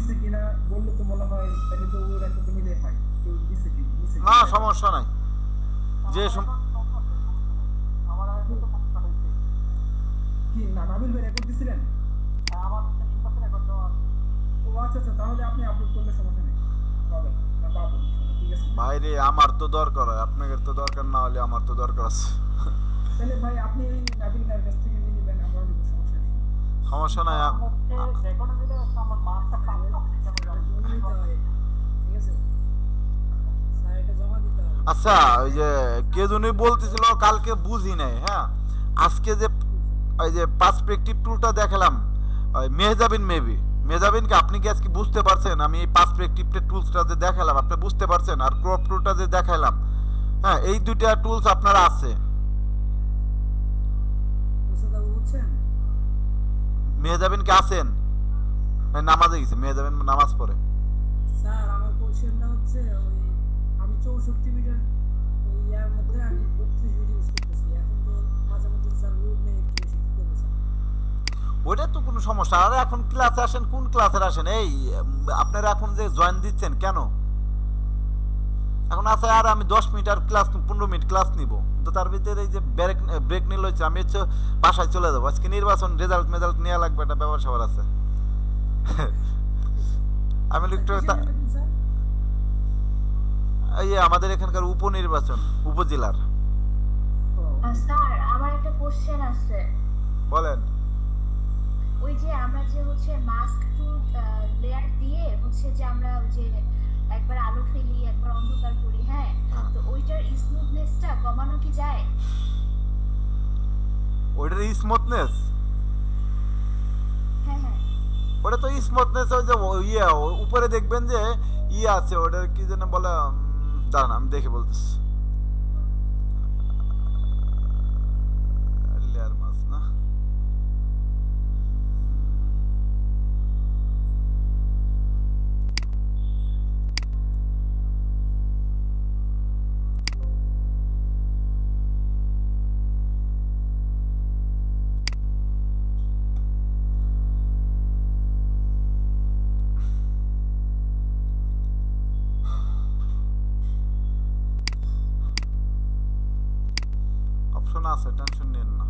দিছে কিনা বললে তো মনে হয় তাহলে তো ওর একটা তো মিলে হয় কেউ দিছে কি দিছে না কিনা সমস্যা নাই। যে আমার আগে তো কাজ হয়েছে। কি না নাবিল ভাই রেকর্ড দিছিলেন? আমার একটা নির্বাচন রেকর্ড দেওয়া আছে। ও আচ্ছা আচ্ছা, তাহলে আপনি আপলোড করলে সমস্যা নেই, পাবেন না পাবো ইনশাআল্লাহ, ঠিক আছে। ভাইরে আমার তো দরকার হয়, আপনাদের তো দরকার না হলে আমার তো দরকার আছে। তাহলে ভাই আপনি ওই নাবিল ভাইয়ের কাছ থেকে নিয়ে নেবেন, আমরা নিব, সমস্যা নেই। সমস্যা নাই। আমার হচ্ছে রেকর্ডে দিলে হচ্ছে আমার মার্কটা কাজ করতে কেন জানি জমা দিতে হয়, ঠিক আছে স্যার, এটা জমা দিতে হবে। আচ্ছা ওই যে কে জন্য বলতেছিল কালকে বুঝি নাই, হ্যাঁ আজকে যে ওই যে পার্সপেক্টিভ টুলটা দেখালাম, ওই মেহজাবিন মেবি মেহজাবিনকে আপনি কি আজকে বুঝতে পারছেন? আমি এই পার্সপেক্টিভ টুলসটা যে দেখালাম আপনি বুঝতে পারছেন? আর ক্রপ টুলটা যে দেখালাম, হ্যাঁ এই দুইটা টুলস আপনারা আছে। বুঝতে বুঝছেন? মেহজাবিনকে আছেন? নামাজে গেছে মেহজাবিন, নামাজ পড়ে। স্যার আমার কোশ্চেনটা হচ্ছে ওই আমি 64 মিটার ওই ইয়ার মধ্যে আমি 32 মিটার ইউজ করতেছি, এখন তো মাঝে মধ্যে স্যার লোড নেই, একটু বেশি কি করবো স্যার? ওইটা তো কোনো সমস্যা। আর এখন ক্লাসে আসেন, কোন ক্লাসের আসেন? এই আপনারা এখন যে জয়েন দিচ্ছেন কেন? এখন আছে আর আমি 10 মিনিট আর ক্লাস 15 মিনিট ক্লাস নিব, তো তার ভিতরে এই যে ব্রেক নিল হচ্ছে, আমি হচ্ছে বাসায় চলে যাবো। আজকে নির্বাচন রেজাল্ট মেজাল্ট নেওয়া লাগবে, একটা ব্যাপার স্যাপার আছে। আমি একটু কিসের meeting, স্যার? এই যে আমাদের এখানকার উপনির্বাচন উপজেলার। স্যার আমার একটা কোশ্চেন আছে। বলেন। ওই যে আমরা যে হচ্ছে মাস্ক টুল লেয়ার দিয়ে হচ্ছে যে আমরা ওই যে একবার আলো ফেলি একবার অন্ধকার করি, হ্যাঁ, তো ওইটার স্মুথনেসটা কমানো কি যায়? ওইটার স্মুথনেস, হ্যাঁ হ্যাঁ। ওটা তো স্মুথনেস ওই যে ইয়ে উপরে দেখবেন যে ইয়ে আছে, ওটার কি যেন বলে, দাঁড়ান আমি দেখে বলতেছি। লেয়ার মাস না, অপশন আছে, টেনশন নিন না।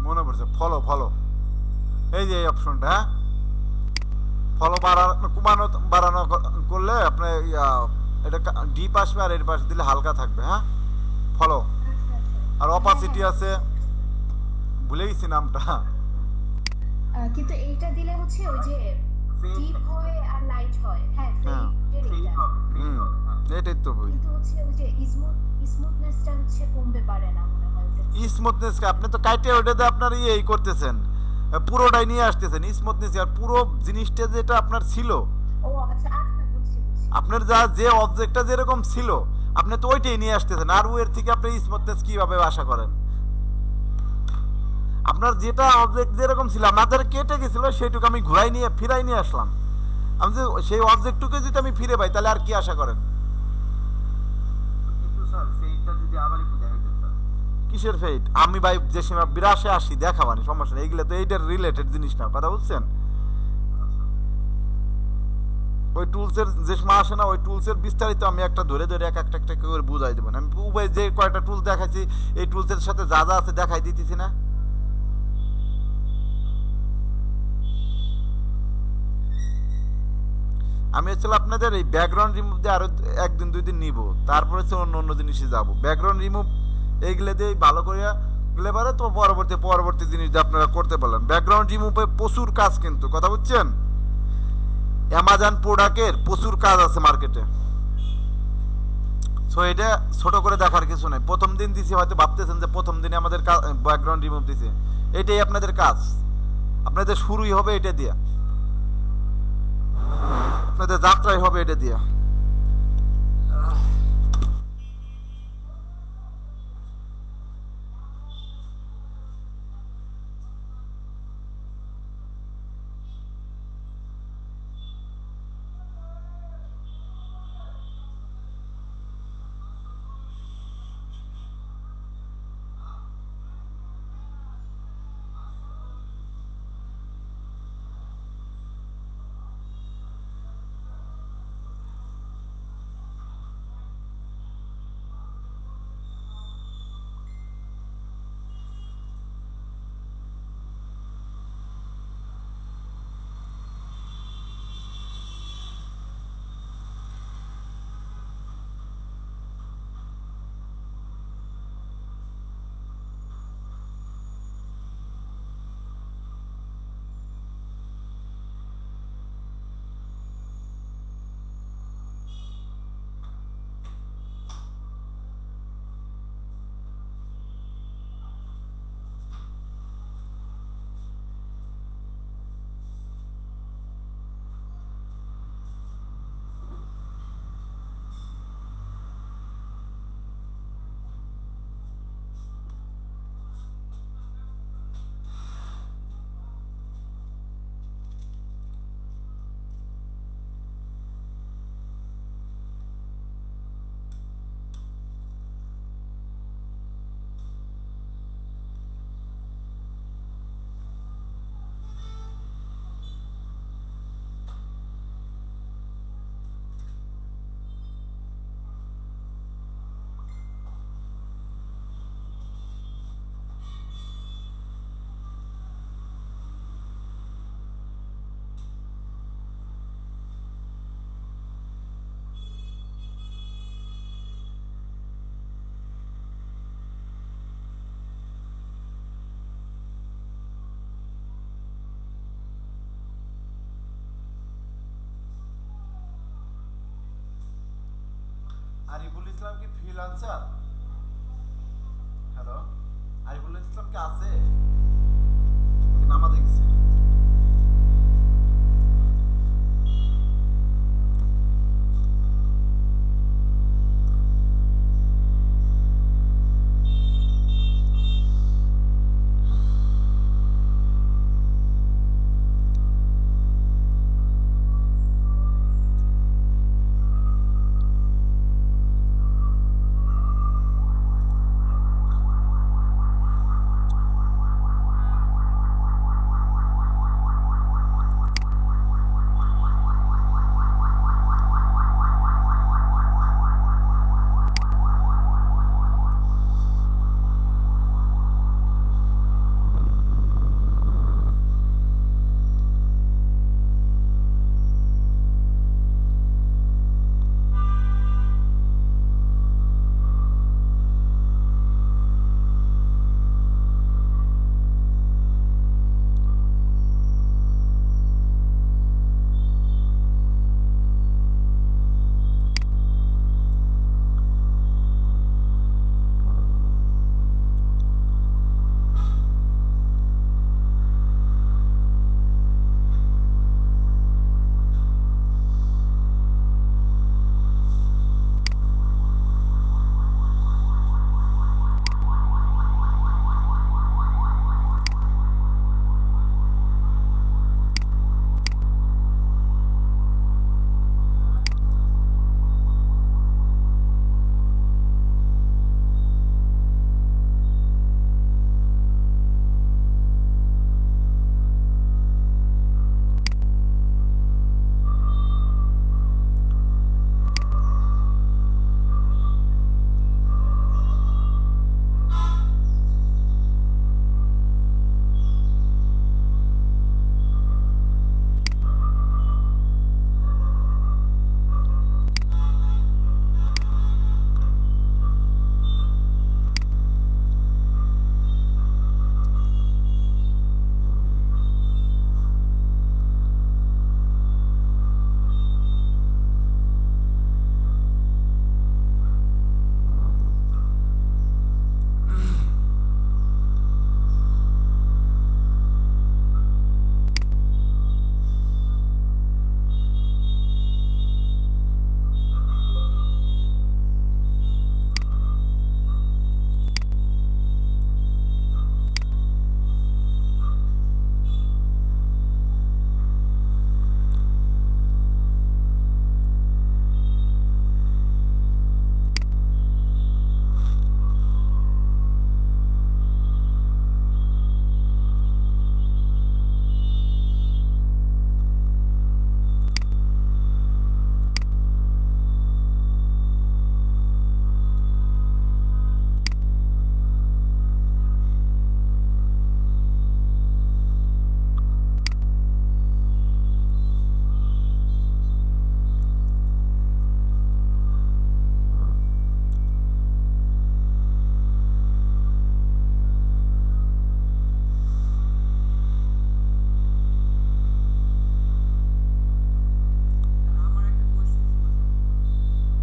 মনে পড়ছে, ফলো ফলো, এই যে এই অপশনটা, হ্যাঁ ফলো বাড়ানো কমানো বাড়ানো করলে আপনার এটা ডিপ আসবে আর এর পাশে দিলে হালকা থাকবে। হ্যাঁ ফলো। আচ্ছা আচ্ছা। আর অপাসিটি আছে, ভুলে গেছি নামটা। কিন্তু এইটা দিলে হচ্ছে ওই যে ডিপ হয় আর লাইট হয়, হ্যাঁ হ্যাঁ। ফেড এটা, হুম এটাই তো বই। কিন্তু হচ্ছে ওই যে স্মুথনেসটা হচ্ছে কমতে পারে না মনে হয় ওটা। স্মুথনেস আপনি তো কাইটে ওটাতে আপনার ইয়ে করতেছেন, পুরোটাই নিয়ে আসতেছেন স্মুথনেস, আর পুরো জিনিসটা যেটা আপনার ছিল, ও আচ্ছা আচ্ছা, বুঝছি বুঝছি। আপনার যা যে অবজেক্টটা যেরকম ছিল আপনি তো ওইটাই নিয়ে আসতেছেন, আর ওর থেকে আপনি স্মুথনেস কিভাবে আশা করেন? আপনার যেটা অবজেক্ট যেরকম ছিল আমাদের কেটে গেছিল সেইটুকু আমি ঘুরাই নিয়ে ফিরাই নিয়ে আসলাম, আমি যে সেই অবজেক্টটুকে যদি আমি ফিরে পাই তাহলে আর কি আশা করেন? কিন্তু স্যার সেইটা যদি আবার একটু দেখাইতেন স্যার। কিসের ফেট? আমি ভাই যে সীমা 82 80 দেখাবানি, সমস্যা নেই, এগুলো তো এইটার রিলেটেড জিনিস না, কথা বুঝছেন? ওই টুলসের যে সময় আসে না, ওই টুলসের বিস্তারিত আমি একটা ধরে ধরে এক একটা একটা করে বুঝাই দেবেন। আমি উভয় যে কয়টা টুলস দেখাইছি এই টুলসের সাথে যা যা আছে দেখাই দিতেছি না। আমি হচ্ছে আপনাদের এই ব্যাকগ্রাউন্ড রিমুভ দিয়ে আরো একদিন দুই দিন নিব, তারপরে হচ্ছে অন্য অন্য জিনিসে যাবো। ব্যাকগ্রাউন্ড রিমুভ এইগুলো দিয়ে ভালো করে গেলে পারে তো পরবর্তী জিনিস দিয়ে আপনারা করতে পারলেন। ব্যাকগ্রাউন্ড রিমুভে প্রচুর কাজ, কিন্তু কথা বুঝছেন, অ্যামাজন প্রোডাক্টের প্রচুর কাজ আছে মার্কেটে। সো এটা ছোট করে দেখার কিছু নেই। প্রথম দিন দিছি হয়তো ভাবতেছেন যে প্রথম দিনে আমাদের ব্যাকগ্রাউন্ড রিমুভ দিছে, এটাই আপনাদের কাজ। আপনাদের শুরুই হবে এটা দিয়া, আপনাদের যাত্রাই হবে এটা দিয়া। আরিফুল ইসলাম কি ফ্রিল্যান্সার? হ্যালো, আরিফুল ইসলাম কি আছে নামাজে গেছে?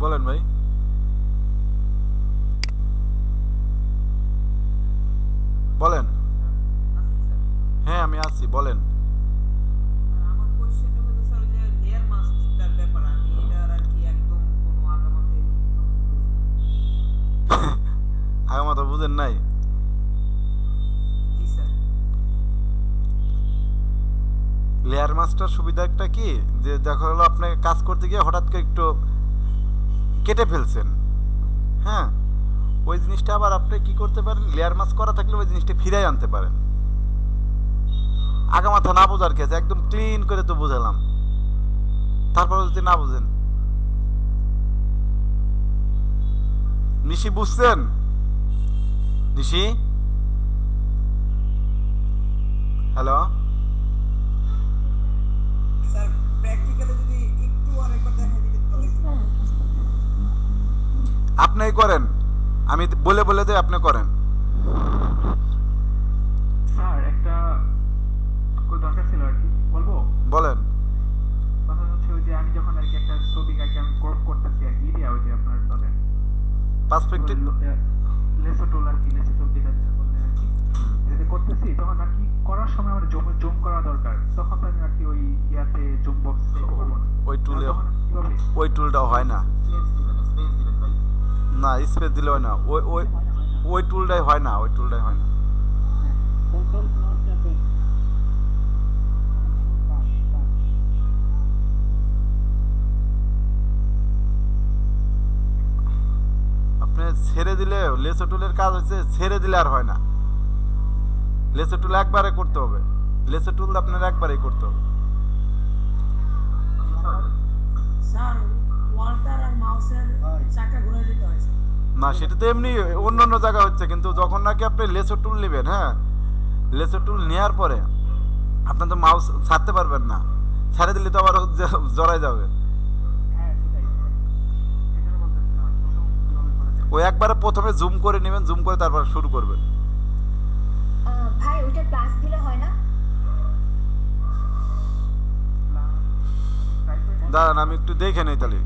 বলেন ভাই। বলেন। হ্যাঁ আমি আছি, বলেন। আমার কোশ্চেনটা হলো স্যার যে লেয়ার মাস্কটার ব্যাপার আমি এটার আর কি একদম কোনো আগামাতে আগামাথা বুঝেন নাই? জি স্যার। লেয়ার মাস্টার সুবিধাটা কি, যে দেখা হলো আপনাকে কাজ করতে গিয়ে হঠাৎ করে একটু কেটে ফেলছেন, হ্যাঁ, ওই জিনিসটা আবার আপনি কি করতে পারেন, লেয়ার মাস্ক করা থাকলে ওই জিনিসটা ফিরাই আনতে পারেন। আগামাথা না বোঝার কেছে, একদম ক্লিন করে তো বুঝালাম, তারপরে যদি না বুঝেন। নিশি বুঝছেন? নিশি, হ্যালো, স্যার প্র্যাকটিক্যালি যদি একটু আরেকবার দেখা দিতে তাহলে আপনিই করেন, আমি বলে বলে দেই, আপনি করেন। স্যার একটা দরকার ছিল আর কি, বলবো? বলেন। কথা হচ্ছে ওই যে আমি যখন আর কি একটা ছবি আঁকি আমি ক্রপ করতেছি আর কি, এরিয়া ওই যে আপনার ধরেন পার্সপেক্টিভ। লেসো টুল আর কি, লেসো টুল যেটা বললেন আর কি, যেটা করতেছি তখন আর কি করার সময় আমার জুম করা দরকার, তখন তো আমি আর কি ওই ইয়াতে জুম বক্সে করবো না। ওই টুলে, তখন আমি কিভাবে ওই টুলটাও হয় না। স্পেস দিবেন ভাই। না, স্পেস দিলে হয় না, ওই ওই ওই টুলটাই হয় না, ওই টুলটাই হয় না। কন্ট্রোল প্লাস ট্যাপে আপনি ছেড়ে দিলে, লেসো টুলের কাজ হচ্ছে ছেড়ে দিলে আর হয় না, লেসো টুল একবারে করতে হবে, লেসো টুল আপনার একবারেই করতে হবে। স্যার ওয়াল্টার আর মাউসের চাকা ঘুরাই দিতে হয় স্যার। না, সেটা তো এমনি অন্য অন্য জায়গা হচ্ছে, কিন্তু যখন নাকি আপনি লেসো টুল নেবেন, হ্যাঁ, লেসো টুল নেওয়ার পরে আপনার তো মাউস ছাড়তে পারবেন না, ছেড়ে দিলে তো আবার জড়াই যাবে। হ্যাঁ সেটাই এখানে বলতেছিলাম প্রথম কিভাবে করা যায়। ওই একবারে প্রথমে জুম করে নেবেন, জুম করে তারপর শুরু করবেন। ভাই ওটা প্লাস দিলে হয় না? ট্রাই করে নেন। দাঁড়ান আমি একটু দেখে নেই তাহলে।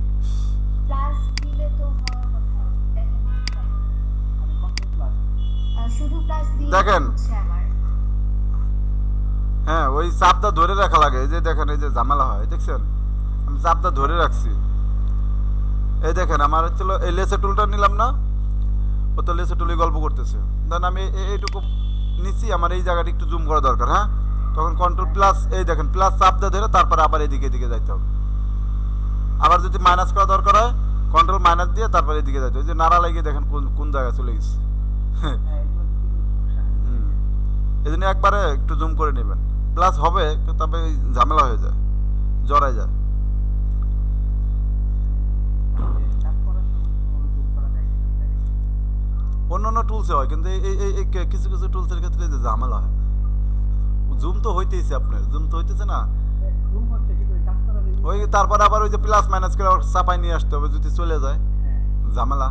প্লাস দিলে তো হওয়ার কথা, দেখেন আমি কন্ট্রোল প্লাস শুধু প্লাস দিয়ে দেখেন। হচ্ছে আমার। হ্যাঁ, ওই চাপটা ধরে রাখা লাগে, এই যে দেখেন, এই যে ঝামেলা হয়, দেখছেন, আমি চাপটা ধরে রাখছি, এই দেখেন আমার হচ্ছিল এই লেসে টুলটা নিলাম না, ও তো লেসে টুলই গল্প করতেছে, দেন আমি এইটুকু নিচ্ছি, আমার এই জায়গাটা একটু জুম করা দরকার, হ্যাঁ, তখন কন্ট্রোল প্লাস, এই দেখেন প্লাস চাপটা ধরে তারপরে আবার এদিকে এদিকে যাইতে হবে, আবার যদি মাইনাস করা দরকার হয় কন্ট্রোল মাইনাস দিয়ে তারপরে এদিকে যাইতে হবে, ওই যে নাড়া লাগিয়ে দেখেন কোন কোন জায়গায় চলে গেছে। হ্যাঁ এগুলো যদি সমস্যা নেই। এই জন্য একবারে একটু জুম করে নেবেন, প্লাস হবে তবে ওই ঝামেলা হয়ে যায়, জড়াই যায়। ট্যাপ করার সময় তো জুম করা যায় কিনা অন্য অন্য টুলসে হয়, কিন্তু এই কিছু কিছু টুলসের ক্ষেত্রে যে ঝামেলা হয়, জুম তো হইতেইছে, আপনার জুম তো হইতেছে না, জুম হচ্ছে কিন্তু ওই কাজ করার ওই তারপর আবার ওই যে প্লাস মাইনাস করে আবার চাপাই নিয়ে আসতে হবে, যদি চলে যায় হ্যাঁ ঝামেলা।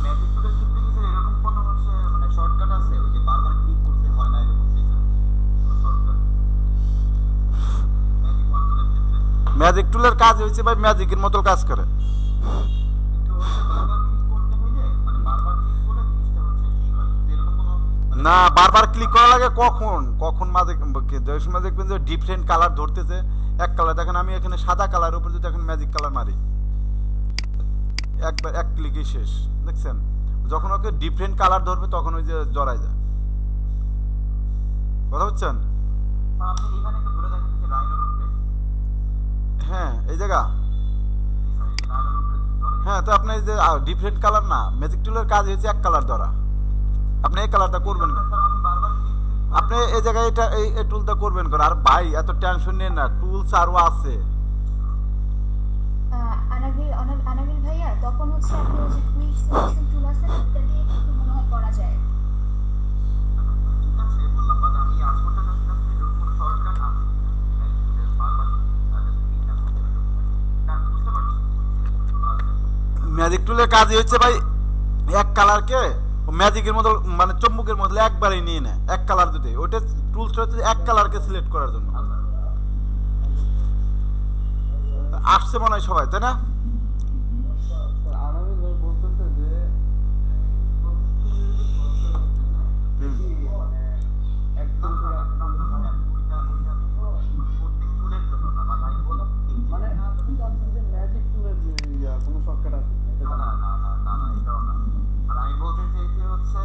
ম্যাজিক টুলের ক্ষেত্রে কি স্যার এরকম কোনো হচ্ছে মানে শর্টকাট আছে, ওই যে বারবার ক্লিক করতে হয় না এরকম কিছু শর্টকাট ম্যাজিক ওয়ান টুলের ক্ষেত্রে? ম্যাজিক টুলের কাজ হয়েছে ভাই ম্যাজিকের মতো কাজ করে, কিন্তু হচ্ছে বারবার ক্লিক করতে হইলে মানে বারবার ক্লিক করলে জিনিসটা হচ্ছে ঠিক হয়, কিন্তু এরকম কোনো মানে না বারবার ক্লিক করা লাগে কখন কখন ম্যাজিক, যে সময় দেখবেন যে ডিফারেন্ট কালার ধরতেছে, এক কালার দেখেন, আমি এখানে সাদা কালার উপর যদি এখন ম্যাজিক কালার মারি, একবার এক ক্লিকই শেষ, দেখছেন, যখন ওকে ডিফারেন্ট কালার ধরবে তখন ওই যে জড়াই যায়, কথা বুঝছেন? আপনি এখানে একটু ধরে দেখেন যে রাইনোর উপরে, হ্যাঁ এই জায়গা, এই রাইনোর উপরে ধরে হ্যাঁ, তো আপনার এই যে ডিফারেন্ট কালার না, ম্যাজিক টুলের কাজ হচ্ছে এক কালার ধরা, আপনি এই কালারটা করবেন না, স্যার আমি বারবার ক্লিক আপনি এই জায়গায় এটা এই টুলটা করবেন কেন? আর ভাই এত টেনশন নিয়ে না, টুলস আরও আছে। আনাবিল ভাইয়া তখন হচ্ছে আপনি ওই যে কুইক সিলেকশন টুল আছে না, ওটা দিয়ে কিন্তু মনে হয় করা যায়। ঠিক আছে বললাম, বাট আমি আজ করতে চাচ্ছিলাম যে এরকম কোনো শর্টকাট আছে কিনা, লাইক বারবার ক্লিক না করতে হবে, না বুঝতে পারছি ম্যাজিক টুলের কাজই হচ্ছে ভাই এক কালারকে ম্যাজিকের মতো, মানে চম্বুকের মতো একবারেই নিয়ে নেয়, এক কালার যদি, ওইটা টুলসটা হচ্ছে এক কালারকে সিলেক্ট করার জন্য। বুঝছে মনে হয় সবাই, তাই না? আনামি ভাই বলতেছে যে হুম। মানে একদম মানে আপনি জানছেন যে ম্যাজিক টুলের কোনো শর্টকাট আছে কিনা, এটা জানেন? আমি বলতে চাইছি হচ্ছে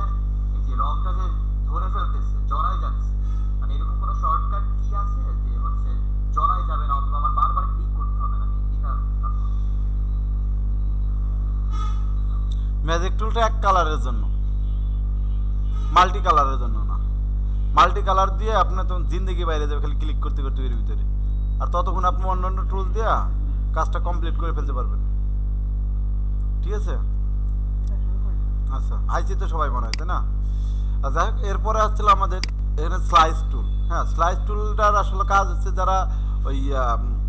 এই যে রংটা যে ধরে ফেলতেছে, জড়াই যাচ্ছে, মানে এরকম কোনো শর্টকাট কি আছে যে হচ্ছে জড়াই যাবে না অথবা আমার বারবার ক্লিক করতে হবে না, আমি এটা কাজ করতে চাই। ম্যাজিক টুলটা এক কালারের জন্য, মাল্টি কালারের জন্য না। মাল্টি কালার দিয়ে আপনার তখন জিন্দগি বাইরে যাবে খালি ক্লিক করতে করতে এর ভিতরে, আর ততক্ষণ আপনি অন্যান্য টুল দিয়ে কাজটা কমপ্লিট করে ফেলতে পারবেন। ঠিক আছে, আচ্ছা আইসি তো সবাই মনে হয়, তাই না? আর যাই হোক, এরপরে আসছিল আমাদের এখানে স্লাইস টুল। হ্যাঁ, স্লাইস টুলটার আসলে কাজ হচ্ছে যারা ওই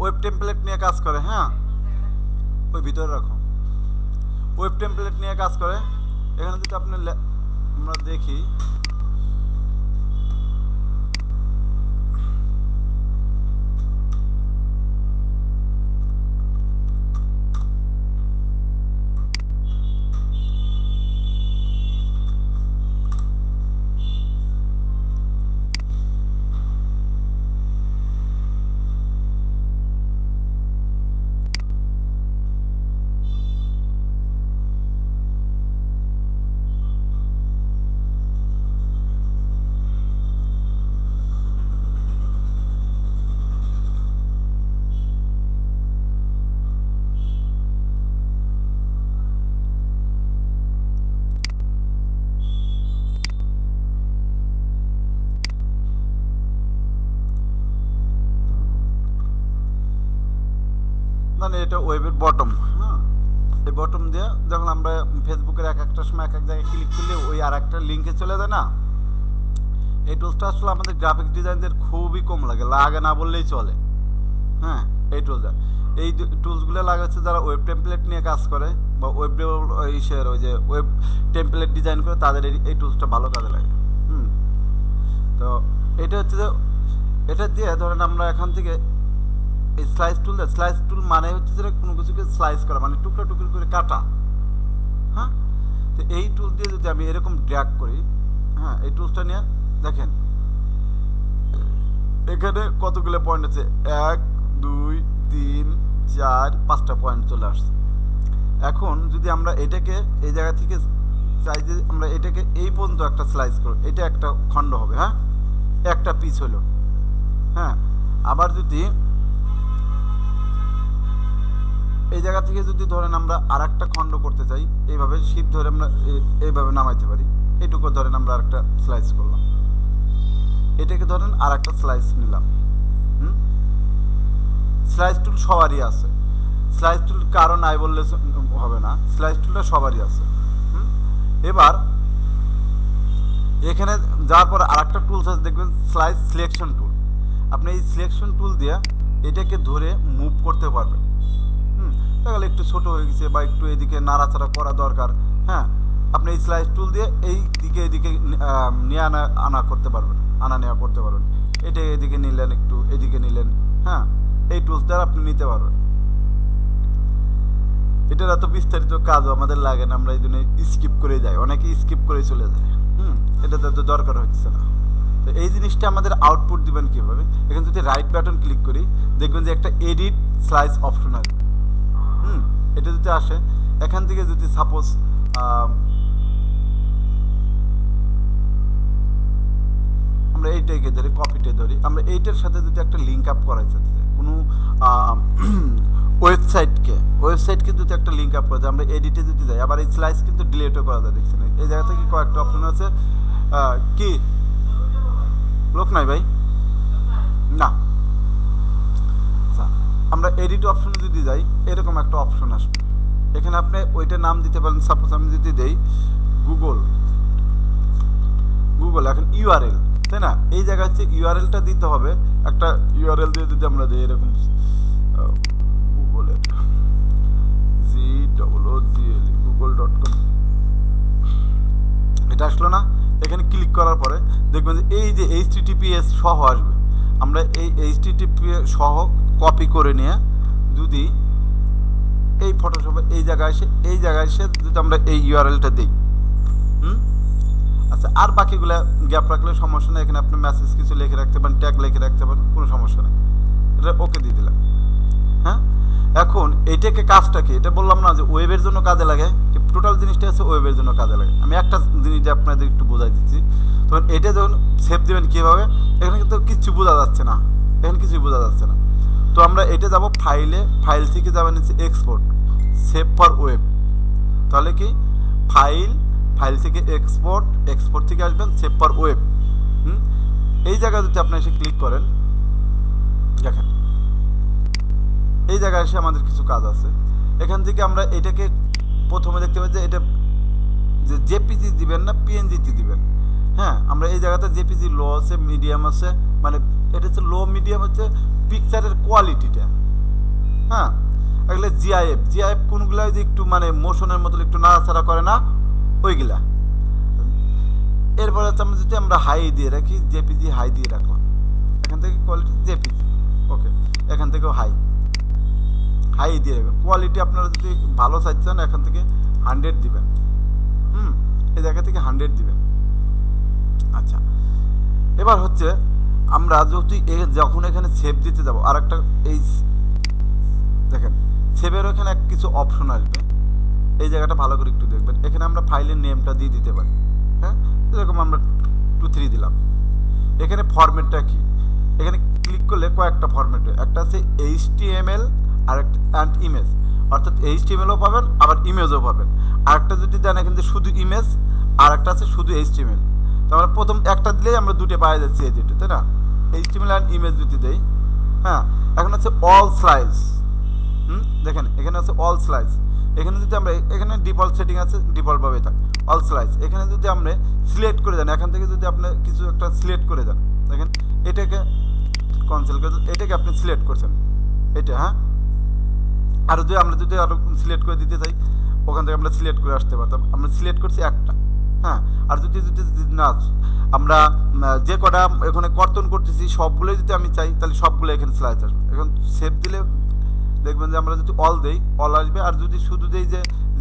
ওয়েব টেমপ্লেট নিয়ে কাজ করে, হ্যাঁ ওই ভিতরে রাখো, ওয়েব টেমপ্লেট নিয়ে কাজ করে। এখানে যদি আপনি আমরা দেখি মানে এটা ওয়েবের বটম। হ্যাঁ, এই বটম দিয়ে যখন আমরা ফেসবুকের এক একটা সময় এক এক জায়গায় ক্লিক করলে ওই আর একটা লিঙ্কে চলে যায় না, এই টুলসটা আসলে আমাদের গ্রাফিক ডিজাইনদের খুবই কম লাগে, লাগে না বললেই চলে। হ্যাঁ, এই টুলসটা, এই টুলসগুলো লাগে হচ্ছে যারা ওয়েব টেমপ্লেট নিয়ে কাজ করে বা ওয়েব ইসের ওই যে ওয়েব টেমপ্লেট ডিজাইন করে, তাদের এই টুলসটা ভালো কাজে লাগে। তো এটা হচ্ছে যে এটা দিয়ে ধরেন আমরা এখান থেকে এই স্লাইস টুল মানে হচ্ছে যে কোনো কিছুকে স্লাইস করা, মানে টুকরা টুকরি করে কাটা। হ্যাঁ, তো এই টুল দিয়ে যদি আমি এরকম ড্র্যাগ করি, হ্যাঁ এই টুলসটা নিয়ে দেখেন এখানে কতগুলো পয়েন্ট আছে, 1 2 3 4 5টা পয়েন্ট চলে আসছে। এখন যদি আমরা এটাকে এই জায়গা থেকে চাই যে আমরা এটাকে এই পর্যন্ত একটা স্লাইস করব, এটা একটা খণ্ড হবে। হ্যাঁ, একটা পিস হলো। হ্যাঁ, আবার যদি এই জায়গা থেকে যদি ধরেন আমরা আর একটা খণ্ড করতে চাই, এইভাবে শিপ ধরে আমরা এইভাবে নামাইতে পারি, এইটুকু ধরেন আমরা আর একটা স্লাইস করলাম, এটাকে ধরেন আর একটা স্লাইস নিলাম। স্লাইস টুল সবারই আছে, স্লাইস টুল কারো নাই বললে হবে না, স্লাইস টুলটা সবারই আছে। এবার এখানে যাওয়ার পর আর একটা টুলস আছে দেখবেন, স্লাইস সিলেকশন টুল। আপনি এই সিলেকশন টুল দিয়ে এটাকে ধরে মুভ করতে পারবেন। তাহলে একটু ছোট হয়ে গেছে বা একটু এদিকে নাড়াচাড়া করা দরকার, হ্যাঁ আপনি এই স্লাইস টুল দিয়ে এই দিকে এদিকে নিয়ে আনা করতে পারবেন, আনা নেওয়া করতে পারবেন। এটা এদিকে নিলেন, একটু এদিকে নিলেন, হ্যাঁ এই টুলস দ্বারা আপনি নিতে পারবেন। এটার এত বিস্তারিত কাজও আমাদের লাগে না, আমরা এই জন্য স্কিপ করে যাই, অনেকে স্কিপ করে চলে যায়। এটা তো দরকার হচ্ছে না। তো এই জিনিসটা আমাদের আউটপুট দিবেন কিভাবে, এখানে যদি রাইট বাটন ক্লিক করি দেখবেন যে একটা এডিট স্লাইস অপশন আসবে। এটা যদি আসে, এখান থেকে যদি সাপোজ আমরা এইটাকে ধরি, কপিটা ধরি, আমরা এইটার সাথে যদি একটা লিঙ্ক আপ করাই চাচ্ছি কোনো ওয়েবসাইটকে যদি একটা লিঙ্ক আপ করা যায়, আমরা এডিটে যদি যাই, আবার এই স্লাইস কিন্তু ডিলিটও করা যায়। দেখছেন এই জায়গা থেকে কয়েকটা অপশন আছে। কি লোক নাই ভাই? না, আমরা এডিট অপশনে যদি যাই এরকম একটা অপশন আসবে, এখানে আপনি ওইটা নাম দিতে পারেন। সাপোজ আমি যদি দেই গুগল, এখন ইউআরএল, তাই না? এই জায়গা হচ্ছে ইউআরএলটা দিতে হবে, একটা ইউআরএল দিয়ে যদি আমরা দিই এরকম গুগলের google.com, এটা আসলো না? এখানে ক্লিক করার পরে দেখবেন যে এই যে HTTPS সহ আসবে। আমরা এই HTTPS সহ কপি করে নিয়ে যদি এই ফটোশপে এই জায়গায় এসে যদি আমরা এই ইউআরএলটা দিই, আচ্ছা, আর বাকিগুলো গ্যাপ রাখলে সমস্যা নেই। এখানে আপনি মেসেজ কিছু লিখে রাখতে পারেন, ট্যাগ লিখে রাখতে পারেন, কোনো সমস্যা নেই। এটা ওকে দিয়ে দিলাম। হ্যাঁ, এখন এইটাকে কাজটা কি, এটা বললাম না যে ওয়েবের জন্য কাজে লাগে, টোটাল জিনিসটা আছে ওয়েবের জন্য কাজে লাগে। আমি একটা জিনিসটা আপনাদের একটু বোঝাই দিচ্ছি। তখন এটা যখন সেভ দেবেন কীভাবে, এখানে কিন্তু কিছু বোঝা যাচ্ছে না, এখানে কিছুই বোঝা যাচ্ছে না। তো আমরা এটা যাব ফাইল থেকে যাবেন হচ্ছে এক্সপোর্ট, সেভ ফর ওয়েব। তাহলে কি ফাইল থেকে এক্সপোর্ট থেকে আসবেন সেভ ফর ওয়েব। এই জায়গায় যদি আপনি এসে ক্লিক করেন, দেখেন এই জায়গায় এসে আমাদের কিছু কাজ আছে। এখান থেকে আমরা এটাকে প্রথমে দেখতে পাই যে এটা যে জেপিজি দিবেন না পিএনজিতে দিবেন। হ্যাঁ, আমরা এই জায়গাতে জেপিজি লো আছে, মিডিয়াম আছে, মানে এটা হচ্ছে লো মিডিয়াম হচ্ছে পিকচারের কোয়ালিটিটা। হ্যাঁ, এগুলো জিআইএফ কোনগুলো যে একটু মানে মোশনের মতো একটু নাড়াচাড়া করে না, ওইগুলা। এরপরে হচ্ছে আমরা যদি আমরা হাই দিয়ে রাখি, জেপিজি হাই দিয়ে রাখলাম, এখান থেকে কোয়ালিটি জেপিজি, ওকে, এখান থেকেও হাই দিয়ে রাখবেন। কোয়ালিটি আপনারা যদি ভালো চাইছেন এখান থেকে 100 দিবেন। এই জায়গা থেকে 100 দিবেন। আচ্ছা, এবার হচ্ছে আমরা যদি যখন এখানে সেভ দিতে যাব, আর একটা এই দেখেন সেভের ওখানে কিছু অপশন আসবে, এই জায়গাটা ভালো করে একটু দেখবেন। এখানে আমরা ফাইলের নেমটা দিয়ে দিতে পারি। হ্যাঁ, এরকম আমরা 2-3 দিলাম। এখানে ফরম্যাটটা কি, এখানে ক্লিক করলে কয়েকটা ফরম্যাট, একটা আছে HTML আর একটা অ্যান্ড ইমেজ, অর্থাৎ HTMLও পাবেন আবার ইমেজও পাবেন। আরেকটা যদি দেন এখানে শুধু ইমেজ, আর একটা আছে শুধু HTML। তো আমরা প্রথম একটা দিলেই আমরা দুটো পাওয়া যাচ্ছি, এই দুটো, তাই না? HTML অ্যান্ড ইমেজ দুটি দেই। হ্যাঁ, এখন হচ্ছে অল স্লাইস। দেখেন এখানে আছে অল স্লাইস। এখানে যদি আমরা এখানে ডিফল্ট সেটিং আছে, ডিফল্টভাবে থাকে অল স্লাইস। এখানে যদি আমরা সিলেক্ট করে দেন, এখান থেকে যদি আপনি কিছু একটা সিলেক্ট করে দেন, দেখেন এটাকে ক্যান্সেল করে দেন, এটাকে আপনি সিলেক্ট করছেন এটা। হ্যাঁ, আর যদি আমরা আরো সিলেক্ট করে দিতে চাই, ওখান থেকে আমরা সিলেক্ট করে আসতে পারতাম। আমরা সিলেক্ট করছি একটা। হ্যাঁ, আর যদি না আমরা যে কটা এখানে কর্তন করতেছি সবগুলোই যদি আমি চাই, তাহলে সবগুলো এখানে স্লাইস আসবে। এখন সেভ দিলে দেখবেন যে আমরা যদি অল দেই, অল আসবে। আর যদি শুধু দেই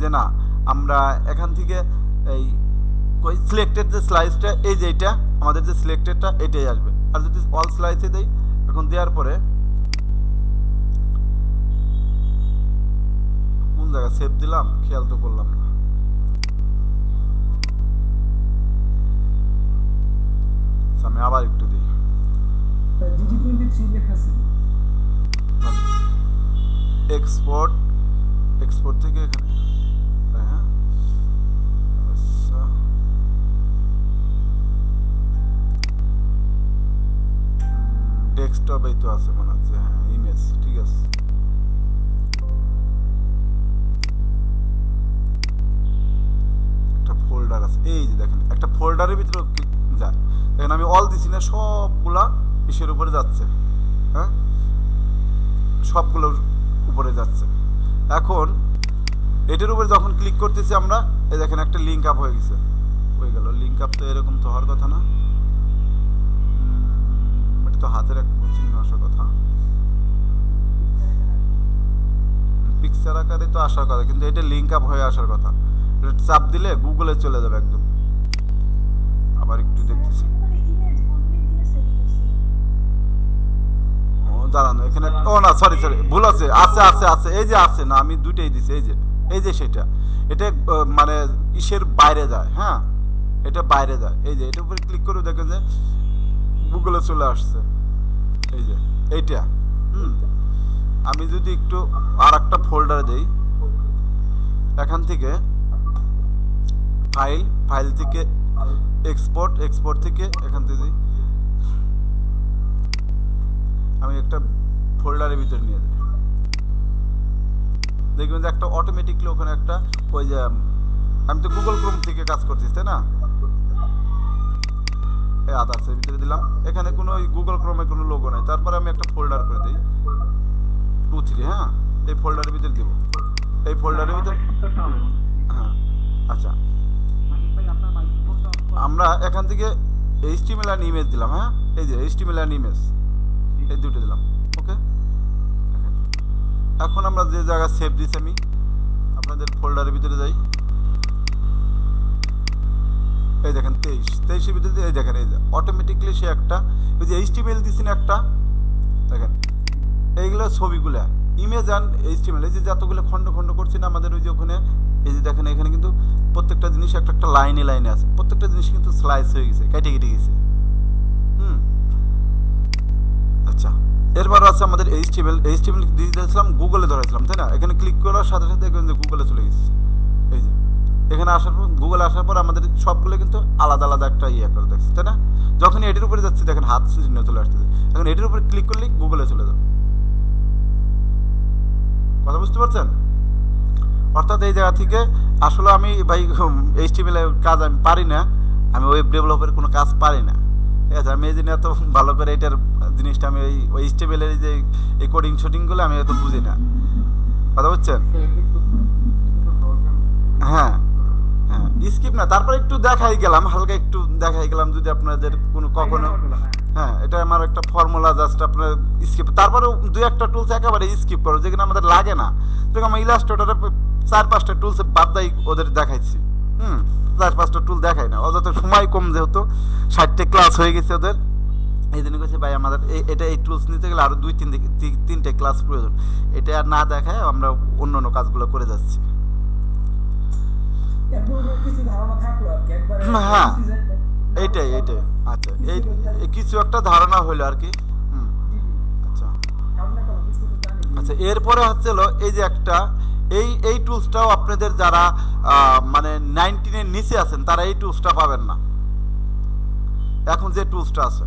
যে না, আমরা এখান থেকে এই সিলেক্টেড যে স্লাইসটা, এই যে এইটা আমাদের যে সিলেক্টেডটা, এটাই আসবে। আর যদি অল স্লাইসে দেই, এখন দেওয়ার পরে কোন জায়গায় সেভ দিলাম খেয়াল তো করলাম না। আমি আবার একটু দিই, DD23 লেখা আছে। এক্সপোর্ট থেকে এখানে, হ্যাঁ, আচ্ছা, ডেস্কটপেই তো আছে মনে হচ্ছে। হ্যাঁ, ইমেজ, ঠিক আছে। একটা ফোল্ডার আছে, এই যে দেখেন একটা ফোল্ডারের ভিতরে যায়। দেখেন আমি অল দিছি না, সবগুলা ইসের উপরে যাচ্ছে। হ্যাঁ, সবগুলোর উপরে যাচ্ছে। এখন এটার উপরে যখন ক্লিক করতেছি আমরা, এই দেখেন একটা লিঙ্ক আপ হয়ে গেছে। লিঙ্ক আপ তো এরকম তো হওয়ার কথা না, এটা তো হাতের একটা চিহ্ন আসার কথা, পিকচার আকারে তো আসার কথা, কিন্তু এটা লিঙ্ক আপ হয়ে আসার কথা। এটা চাপ দিলে গুগলে চলে যাবে একদম। আবার একটু দেখতেছি, দাঁড়ানো এখানে, ও না, সরি ভুল আছে, আছে এই যে আছে না, আমি দুইটাই দিছি। এই যে সেটা, এটা মানে ইসের বাইরে যায়। হ্যাঁ, এটা বাইরে যায়। এই যে এটার উপরে ক্লিক করে দেখেন যে গুগলে চলে আসছে, এই যে এইটা। আমি যদি একটু আর একটা ফোল্ডারে দেই, এখান থেকে ফাইল থেকে এক্সপোর্ট থেকে এখান থেকে আমি একটা ফোল্ডারের ভিতরে নিয়ে যাই, দেখবেন যে একটা অটোমেটিকলি ওখানে একটা ওই যে, আমি তো গুগল ক্রোম থেকে কাজ করতেছি, তাই না? এই আদার্সের ভিতরে দিলাম, এখানে কোনো ওই গুগল ক্রোমে কোনো লোগো নাই। তারপরে আমি একটা ফোল্ডার করে দিই 2-3। হ্যাঁ, এই ফোল্ডারের ভিতরে দিব, এই ফোল্ডারের ভিতরে। হ্যাঁ, আচ্ছা, আমরা এখান থেকে HTML আর ইমেজ দিলাম। হ্যাঁ, এই যে HTML আর ইমেজ, এই দুটো দিলাম। ওকে, এখন আমরা যে জায়গায় সেভ দিচ্ছি আমি আপনাদের ফোল্ডারের ভিতরে যাই, এই দেখেন 23 ভিতরে এই দেখেন এই যে অটোমেটিকলি সে একটা ওই যে এইচটিএমএল দিছি না একটা, দেখেন এইগুলো ছবিগুলা ইমেজ অ্যান্ড এইচটিএমএল, এই যে যতগুলো খণ্ড খণ্ড করছি না আমাদের ওই যে ওখানে, এই যে দেখেন এখানে কিন্তু প্রত্যেকটা জিনিস একটা একটা লাইনে লাইনে আছে, প্রত্যেকটা জিনিস কিন্তু স্লাইস হয়ে গেছে, কেটে কেটে গেছে। আচ্ছা, এরপর আছে আমাদের এইচটিএমএল দিয়ে দিয়েছিলাম, গুগলে ধরেছিলাম তাই না, এখানে ক্লিক করার সাথে সাথে দেখবেন যে গুগলে চলে গেছে। এই যে এখানে আসার পর গুগলে আসার পর আমাদের সবগুলো কিন্তু আলাদা আলাদা একটা ইয়ে করে দেখছি তাই না। যখন এটির উপরে যাচ্ছি দেখেন হাত চিহ্ন চলে আসতেছে, এখন এটির উপরে ক্লিক করলেই গুগলে চলে যাবে। কথা বুঝতে পারছেন? অর্থাৎ এই জায়গা থেকে আসলে আমি ভাই এইচটিএমএল এর কাজ আমি পারি না, আমি ওয়েব ডেভেলপের কোনো কাজ পারি না, ঠিক আছে। আমি এই জন্য এত ভালো করে এটার জিনিসটা আমি ওই এইচটিএমএল এর যে এই কোডিং শোডিংগুলো আমি এত বুঝি না। কথা বুঝছেন? হ্যাঁ হ্যাঁ, স্কিপ না, তারপর একটু দেখাই গেলাম, হালকা একটু দেখাই গেলাম যদি আপনাদের কোনো কখনো, হ্যাঁ এটা আমার একটা ফর্মুলা জাস্ট আপনার স্কিপ, তারপরেও দুই একটা টুলস একেবারে স্কিপ করো যেখানে আমাদের লাগে না। যেরকম আমি ইলাস্ট্রেটরে 4-5টা টুলস বাদ দেই ওদের দেখাইছি, 4-5টা টুল দেখাই না, অযথা সময় কম যেহেতু 60টা ক্লাস হয়ে গেছে ওদের, এই জন্য বলছি ভাই আমাদের এই টুলস নিতে গেলে আরো 2-3টে ক্লাস প্রয়োজন, এটা আর না দেখায় আমরা অন্য অন্য কাজগুলো করে যাচ্ছি। কিছু ধারণা থাকলো আর কি একবারে। হ্যাঁ এইটাই আচ্ছা, এই কিছু একটা ধারণা হইলো আর কি। আচ্ছা আচ্ছা, এরপরে হচ্ছে এই যে একটা এই টুলসটাও আপনাদের যারা মানে 19 এর নিচে আছেন তারা এই টুলসটা পাবেন না। এখন যে টুলসটা আছে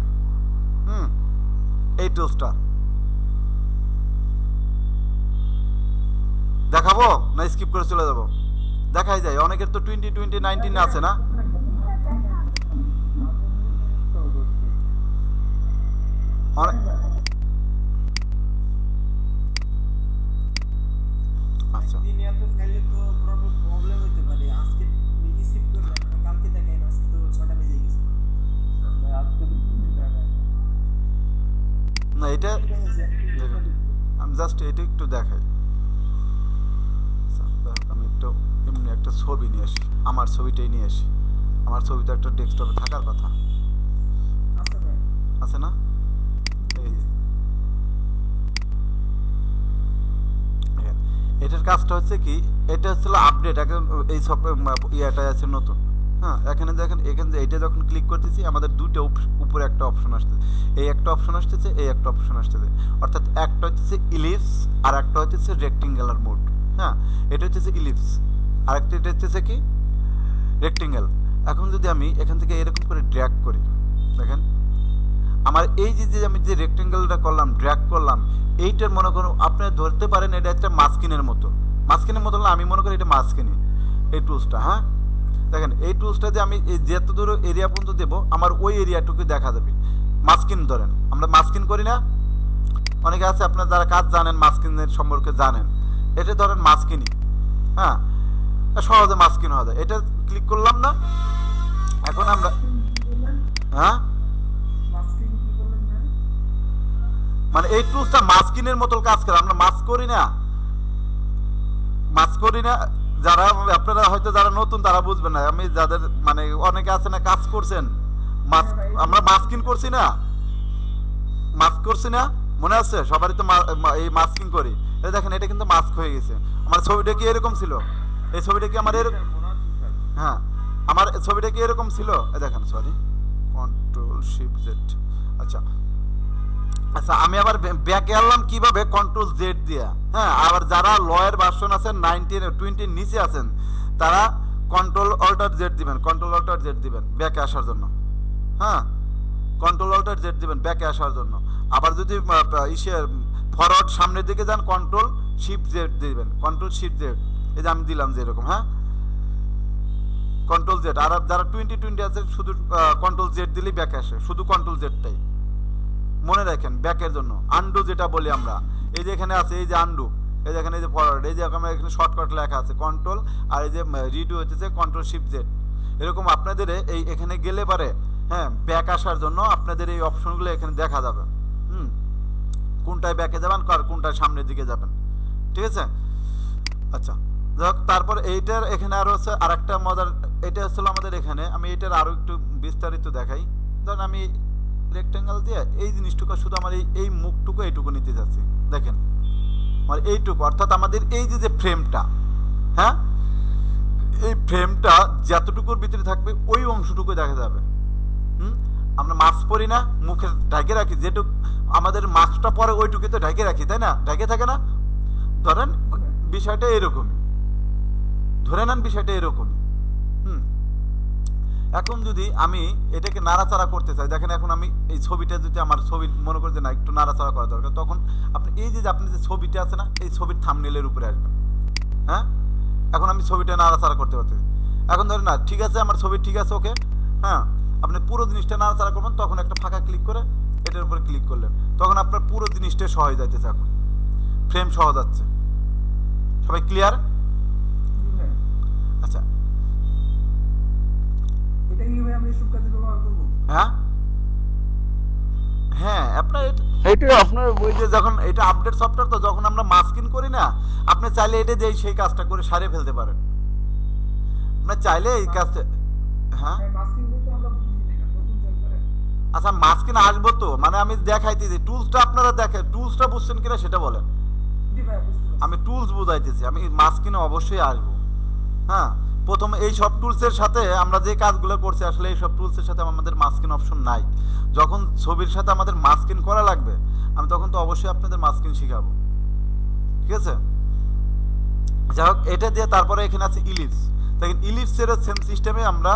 এই টুলসটা দেখাবো না স্কিপ করে চলে যাবো? দেখাই যায়, অনেকের তো 2019 আছে না। আচ্ছা প্রবলেম হইতে পারে, আজকে রিসিভ করলে কালকে দেখাই না, আজকে তো 6টা বেজে গেছে। না এটা আমি জাস্ট এটা একটু দেখাই, আমি একটু এমনি একটা ছবি নিয়ে আসি, আমার ছবিটাই নিয়ে আসি, আমার ছবিটা একটা ডেস্কটপে থাকার কথা আছে না। এই যে এটার কাজটা হচ্ছে কি, এটা হচ্ছে আপডেট, এখন এই সফটওয়্যার ইয়েটা আছে নতুন। হ্যাঁ এখানে দেখেন, এখানে এইটা যখন ক্লিক করতেছি আমাদের দুটো উপরে একটা অপশন আসতেছে, এই একটা অপশন আসতেছে, এই একটা অপশন আসতেছে, অর্থাৎ একটা হচ্ছে ইলিপস আর একটা হচ্ছে রেক্টেঙ্গুলার মোড। হ্যাঁ এটা হচ্ছে ইলিপস আর একটা এটা হচ্ছে কি রেক্টেঙ্গেল। এখন যদি আমি এখান থেকে এরকম করে ড্র্যাগ করি, দেখেন আমার এই যে আমি যে রেক্টেঙ্গেলটা করলাম, ড্র্যাগ করলাম, এইটার মনে করুন আপনি ধরতে পারেন এটা একটা মাস্কিনের মতো না, আমি মনে করি এটা মাস্কিনি এই টুলসটা। হ্যাঁ দেখেন এই টুলসটা যে আমি যত দূর এরিয়া পর্যন্ত দেবো আমার ওই এরিয়াটুকু দেখা যাবে। মাস্কিন ধরেন, আমরা মাস্কিন করি না, অনেকে আছে আপনার যারা কাজ জানেন মাস্কিনের সম্পর্কে জানেন, এটা ধরেন মাস্কিনি। হ্যাঁ সহজে মাস্কিন হওয়া যায়, এটা ক্লিক করলাম না, এখন আমরা হ্যাঁ মানে এই টুলসটা মাস্কিনের মতো কাজ করে, আমরা মাস্ক করি না। যারা আপনারা হয়তো যারা নতুন তারা বুঝবেন না, আমি যাদের মানে অনেকে আছে না কাজ করছেন, আমরা মাস্কিং করছি না, মনে আছে সবারই তো এই মাস্কিং করি। এই দেখেন এটা কিন্তু মাস্ক হয়ে গেছে। আমার ছবিটা কি এরকম ছিল? এই ছবিটা কি আমার এরকম, হ্যাঁ আমার ছবিটা কি এরকম ছিল? এই দেখেন, সরি কন্ট্রোল শিফট জেড। আচ্ছা আচ্ছা, আমি আবার ব্যাকে আনলাম কিভাবে, কন্ট্রোল জেড দিয়া। হ্যাঁ আবার যারা লয়ের ভার্সন আছেন 20 নিচে আছেন তারা কন্ট্রোল অল্টার জেড দিবেন ব্যাকে আসার জন্য। হ্যাঁ কন্ট্রোল অল্টার জেড দিবেন ব্যাকে আসার জন্য। আবার যদি ফরওয়ার্ড সামনের দিকে যান কন্ট্রোল শিফট জেড দিবেন, কন্ট্রোল শিফট জেড, এই যে আমি দিলাম যেরকম। হ্যাঁ কন্ট্রোল জেড। আর যারা 20 আছে শুধু কন্ট্রোল জেড দিলেই ব্যাকে আসে, শুধু কন্ট্রোল জেডটাই মনে রাখেন ব্যাকের জন্য। আন্ডু যেটা বলি আমরা, এই যে এখানে আছে এই যে আন্ডু, এই যে এখানে এই যে ফরওয়ার্ড, এই যে আমরা এখানে শর্টকাট লেখা আছে কন্ট্রোল, আর এই যে রিডু হচ্ছে কন্ট্রোল শিফট জেড। এরকম আপনাদের এই এখানে গেলে পারে হ্যাঁ ব্যাক আসার জন্য আপনাদের এই অপশনগুলো এখানে দেখা যাবে। কোনটায় ব্যাকে যাবেন আর কোনটায় সামনের দিকে যাবেন, ঠিক আছে। আচ্ছা যাক, তারপর এইটার এখানে আরো হচ্ছে আরেকটা মজার, এটা হচ্ছিল আমাদের এখানে, আমি এটার আরো একটু বিস্তারিত দেখাই। ধরুন আমি রেক্টেঙ্গেল দিয়ে এই জিনিসটুকু শুধু আমার এই মুখটুকু এইটুকু নিতে যাচ্ছি, দেখেন আমার এইটুকু, অর্থাৎ আমাদের এই যে ফ্রেমটা, হ্যাঁ এই ফ্রেমটা যতটুকুর ভিতরে থাকবে ওই অংশটুকু দেখা যাবে। আমরা মাস্ক পরি না, মুখে ঢেকে রাখি, যেটুকু আমাদের মাস্কটা পরে ওইটুকু তো ঢেকে রাখি, তাই না, ঢেকে থাকে না? ধরেন বিষয়টা এরকমই, ধরে নেন বিষয়টা এরকমই। এখন যদি আমি এটাকে নাড়াচাড়া করতে চাই, দেখেন এখন আমি এই ছবিটা যদি আমার ছবি মনে করি যে না একটু নাড়াচাড়া করা দরকার, তখন আপনি এই যে আপনি যে ছবিটা আছে না, এই ছবির থাম্বনেইলের উপরে আসবেন। হ্যাঁ, এখন আমি ছবিটা নাড়াচাড়া করতে পারতেছি। এখন ধরেন না ঠিক আছে, আমার ছবি ঠিক আছে, ওকে, হ্যাঁ আপনি পুরো জিনিসটা নাড়াচাড়া করবেন, তখন একটা ফাঁকা ক্লিক করে এটার উপরে ক্লিক করলেন, তখন আপনার পুরো জিনিসটা সহজ যাইতেছে, এখন ফ্রেম সহজ যাচ্ছে। সবাই ক্লিয়ার? আচ্ছা, এটা কিভাবে আমরা এসব কাজে ব্যবহার করবো? হ্যাঁ হ্যাঁ, আপনার এটা আপনার ওই যে যখন এটা আপডেট সফটওয়্যার, তো যখন আমরা মাস্কিং করি না, আপনি চাইলে এটা দিয়ে সেই কাজটা করে সারিয়ে ফেলতে পারেন। আপনি চাইলে এই কাজটা, হ্যাঁ মাস্কিং করতে আমরা বুঝি না, নতুন জয়েন করে। আচ্ছা মাস্কিং আসবো তো, মানে আমি দেখাইতেছি টুলসটা, আপনারা দেখেন টুলসটা বুঝছেন কিনা সেটা বলেন। জি ভাই, বুঝতে পারছি। আমি টুলস বুঝাইতেছি, আমি মাস্কিনে অবশ্যই আসবো। হ্যাঁ, প্রথম এই সব টুলসের সাথে আমরা যে কাজগুলো করছি, আসলে এই সব টুলসের সাথে আমাদের মাস্কিন অপশন নাই। যখন ছবির সাথে আমাদের মাস্কিন করা লাগবে, আমি তখন তো অবশ্যই আপনাদের মাস্কিন শিখাবো, ঠিক আছে? যাই হোক, এটা দিয়ে তারপরে এখানে আছে ইলিপস। দেখেন ইলিপসের সেম সিস্টেমে আমরা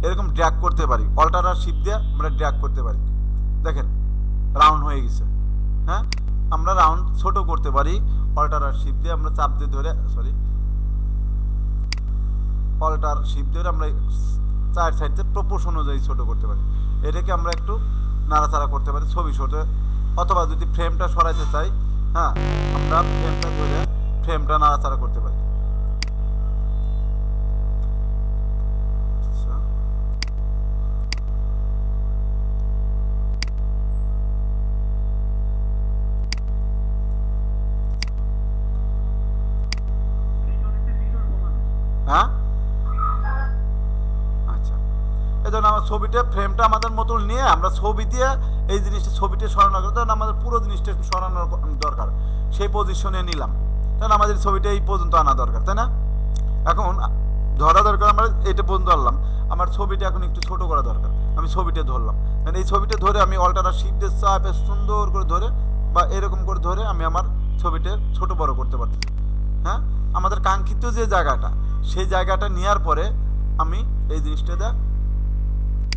এরকম ড্র্যাগ করতে পারি, অল্টার আর শিফট দিয়ে আমরা ড্র্যাগ করতে পারি। দেখেন রাউন্ড হয়ে গেছে। হ্যাঁ, আমরা রাউন্ড ছোট করতে পারি, অল্টার আর শিফট দিয়ে আমরা চাপ দিয়ে ধরে, সরি অল্টার শিফট দিয়ে আমরা চার সাইডে প্রপোর্শন অনুযায়ী ছোট করতে পারি। এটাকে আমরা একটু নাড়াচাড়া করতে পারি ছবি ছোটো, অথবা যদি ফ্রেমটা সরাইতে চাই, হ্যাঁ আমরা ফ্রেমটা ধরে ফ্রেমটা নাড়াচাড়া করতে পারি। আচ্ছা, হ্যাঁ আচ্ছা, এই জন্য আমার ছবিটা ফ্রেমটা আমাদের মতন নিয়ে আমরা ছবি দিয়ে এই জিনিসটা ছবিটা সরানো করে, তখন আমাদের পুরো জিনিসটা সরানোর দরকার, সেই পজিশনে নিলাম, তখন আমাদের ছবিটা এই পর্যন্ত আনা দরকার, তাই না? এখন ধরা দরকার, আমরা এটা পর্যন্ত আনলাম, আমার ছবিটা এখন একটু ছোট করা দরকার, আমি ছবিটা ধরলাম, এই ছবিটা ধরে আমি অল্টার শিফট দিয়ে চাপে সুন্দর করে ধরে বা এরকম করে ধরে আমি আমার ছবিটা ছোট বড় করতে পারতেছি। হ্যাঁ, আমাদের কাঙ্ক্ষিত যে জায়গাটা, সেই জায়গাটা নেওয়ার পরে আমি এই জিনিসটা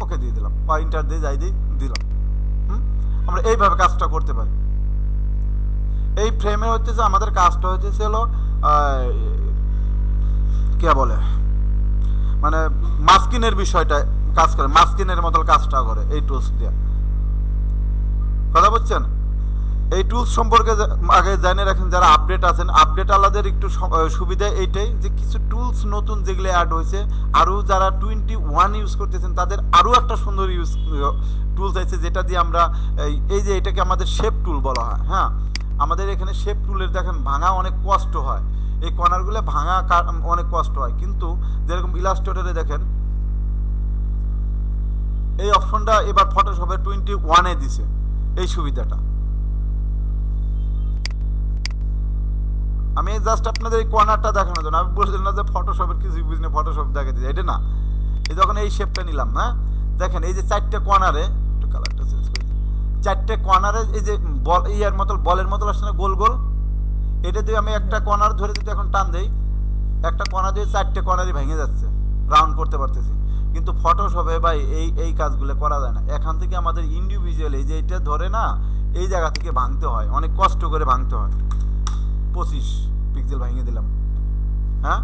ওকে দিয়ে দিলাম, বা ইন্টার দিয়ে যাই দিলাম। আমরা এইভাবে কাজটা করতে পারি। এই ফ্রেমে হচ্ছে যে আমাদের কাজটা হচ্ছে হলো কে বলে, মানে মাস্কিনের বিষয়টা কাজ করে, মাস্কিনের মতো কাজটা করে এই টুলস দিয়ে। কথা বুঝছেন? এই টুলস সম্পর্কে আগে জেনে রাখেন, যারা আপডেট আছেন, আপডেট আলাদের একটু সুবিধা এইটাই যে কিছু টুলস নতুন যেগুলো অ্যাড হয়েছে, আরও যারা 21 ইউজ করতেছেন তাদের আরও একটা সুন্দর টুলস আছে, যেটা দিয়ে আমরা এই যে এটাকে আমাদের শেপ টুল বলা হয়। হ্যাঁ, আমাদের এখানে শেপ টুলের দেখেন ভাঙা অনেক কষ্ট হয়, এই কর্নারগুলো ভাঙা অনেক কষ্ট হয়, কিন্তু যেরকম ইলাস্ট্রেটরে দেখেন এই অপশনটা এবার ফটোশপে 21-এ দিছে এই সুবিধাটা। আমি জাস্ট আপনাদের এই কর্নারটা দেখানোর জন্য, আমি বলছিলাম না যে ফটোশপের কিছু বুঝি না, ফটোশপ দেখে দিই, এটা না। এই যখন এই শেপটা নিলাম, হ্যাঁ দেখেন এই যে চারটে কর্নারে, একটু কালারটা চেঞ্জ করে দিই, চারটে কর্নারে এই যে বল ইয়ার মতো বলের মতো আসছে না গোল গোল, এটা দিয়ে আমি একটা কর্নার ধরে যদি এখন টান দেই, একটা কর্নার দিয়ে চারটে কর্নারই ভেঙে যাচ্ছে, রাউন্ড করতে পারতেছি। কিন্তু ফটোশপে ভাই এই কাজগুলো করা যায় না। এখান থেকে আমাদের ইন্ডিভিজুয়াল এই যে এটা ধরে না, এই জায়গা থেকে ভাঙতে হয়, অনেক কষ্ট করে ভাঙতে হয়। 25 পিক্সেল ভেঙে দিলাম। হ্যাঁ,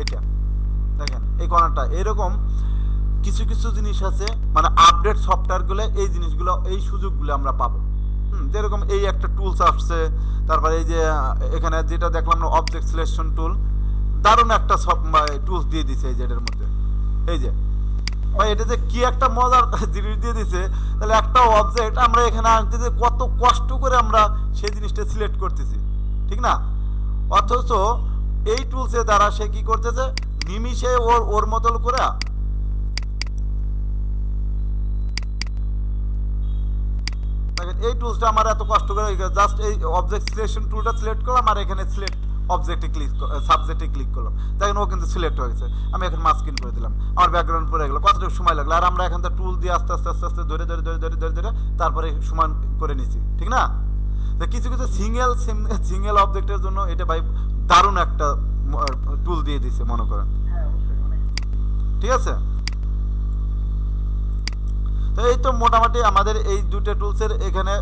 এটা দেখেন এই কর্নারটা, এরকম কিছু কিছু জিনিস আছে, মানে আপডেট সফটওয়্যারগুলো এই জিনিসগুলো, এই সুযোগগুলো আমরা পাবো। যেরকম এই একটা টুলস আসছে, তারপরে এই যে এখানে যেটা দেখলাম না অবজেক্ট সিলেকশন টুল, দারুণ একটা টুলস দিয়ে দিছে এই যে এটার মধ্যে, এই যে ভাই এটা যে কি একটা মজার জিনিস দিয়ে দিছে। তাহলে একটা অবজেক্ট আমরা এখানে আনতে যে কত কষ্ট করে আমরা সেই জিনিসটা সিলেক্ট করতেছি, ঠিক না? অথচ এই টুলসের দ্বারা সে কি করতেছে, নিমিষে ওর মতন করে এই টুলসটা আমার এত কষ্ট করে জাস্ট এই অবজেক্ট সিলেকশন টুলটা সিলেক্ট করলাম আর এখানে সিলেক্ট অবজেক্টে ক্লিক সাবজেক্টে ক্লিক করলাম, দেখেন ও কিন্তু সিলেক্ট হয়ে গেছে। আমি এখন মাস্কিন করে দিলাম, আমার ব্যাকগ্রাউন্ড পড়ে গেলো, কতটুকু সময় লাগলো। আর আমরা এখান থেকে টুল দিয়ে আস্তে আস্তে আস্তে আস্তে ধরে ধরে ধরে ধরে ধরে ধরে তারপরে সমান করে নিছি, ঠিক না? তো কিছু কিছু সিঙ্গেল অবজেক্টের জন্য এটা ভাই দারুণ একটা টুল দিয়ে দিছে মনে করেন, হ্যাঁ অবশ্যই অনেক ঠিক আছে? তো এই তো মোটামুটি আমাদের এই দুটো টুলসের এখানে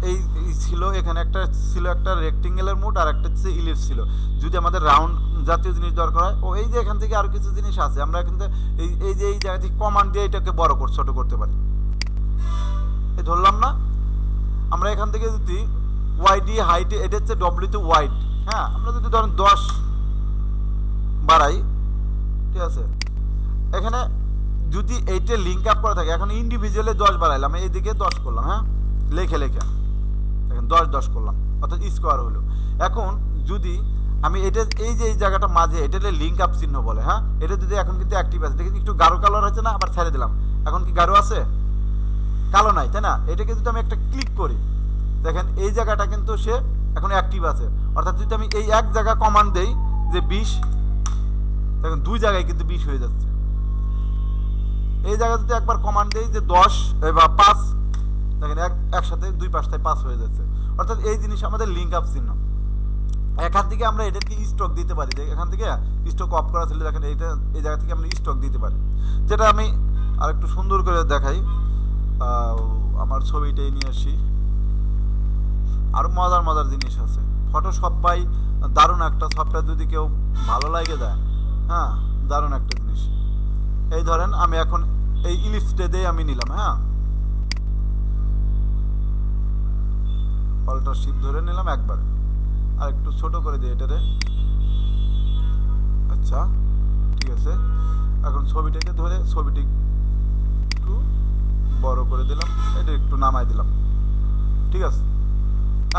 এই ছিল, এখানে একটা ছিল একটা রেক্টেঙ্গেলের মোড আর একটা হচ্ছে ইলিপস ছিল। যদি আমাদের রাউন্ড জাতীয় জিনিস দরকার হয়, ও এই যে এখান থেকে আরো কিছু জিনিস আছে, আমরা কিন্তু এই যে এই জায়গা থেকে কমান্ড দিয়ে এটাকে বড় ছোট করতে পারি। এই ধরলাম না, আমরা এখান থেকে যদি ওয়াইডি হাইট, এটা হচ্ছে ডব্লিউতে ওয়াইড, হ্যাঁ, আমরা যদি ধরেন 10 বাড়াই, ঠিক আছে? এখানে যদি এইটা লিঙ্ক আপ করা থাকে, এখন ইন্ডিভিজুয়ালি 10 বাড়াইলাম, এইদিকে 10 করলাম, হ্যাঁ, লেখে এখন 10 করলাম, অর্থাৎ স্কোয়ার হলো। এখন যদি আমি এটা এই যে এই জায়গাটা মাঝে, এটা লিঙ্ক আপ চিহ্ন বলে, হ্যাঁ, এটা যদি এখন কিন্তু অ্যাক্টিভ আছে, দেখেন একটু গাঢ় কালার হচ্ছে না, আবার ছেড়ে দিলাম, এখন কি গাঢ় আছে? কালো নাই, তাই না? এটাকে যদি আমি একটা ক্লিক করি, দেখেন এই জায়গাটা কিন্তু সে এখন অ্যাক্টিভ আছে। অর্থাৎ যদি আমি এই এক জায়গা কমান্ড দেই যে 20, দেখেন 2 জায়গায় কিন্তু 20 হয়ে যাচ্ছে। এই জায়গায় যদি একবার কমান্ড দেই যে 10 বা 5, দেখেন একসাথে 2 পাশটায় 5 হয়ে যাচ্ছে। অর্থাৎ এই জিনিস আমাদের লিঙ্ক আপ চিহ্ন। এখান থেকে আমরা এটাকে স্টক দিতে পারি, এখান থেকে স্টক অফ করা ছিল, দেখেন এইটা এই জায়গা থেকে আমরা স্টক দিতে পারি। যেটা আমি আর একটু সুন্দর করে দেখাই, আমার ছবিটাই নিয়ে আসি, আরো মজার মজার জিনিস আছে। ফটোশপ বাই দারুণ একটা সফটওয়্যার, যদি কেউ ভালো লাগে যায়, হ্যাঁ, দারুণ একটা জিনিস। এই ধরেন আমি এখন এই ইলিপসটা দিয়ে আমি নিলাম, হ্যাঁ, অল্টার শিফট ধরে নিলাম একবার, আর একটু ছোট করে দিই এটারে, আচ্ছা ঠিক আছে। এখন ছবিটাকে ধরে ছবিটি একটু বড় করে দিলাম, এটা একটু নামাই দিলাম, ঠিক আছে।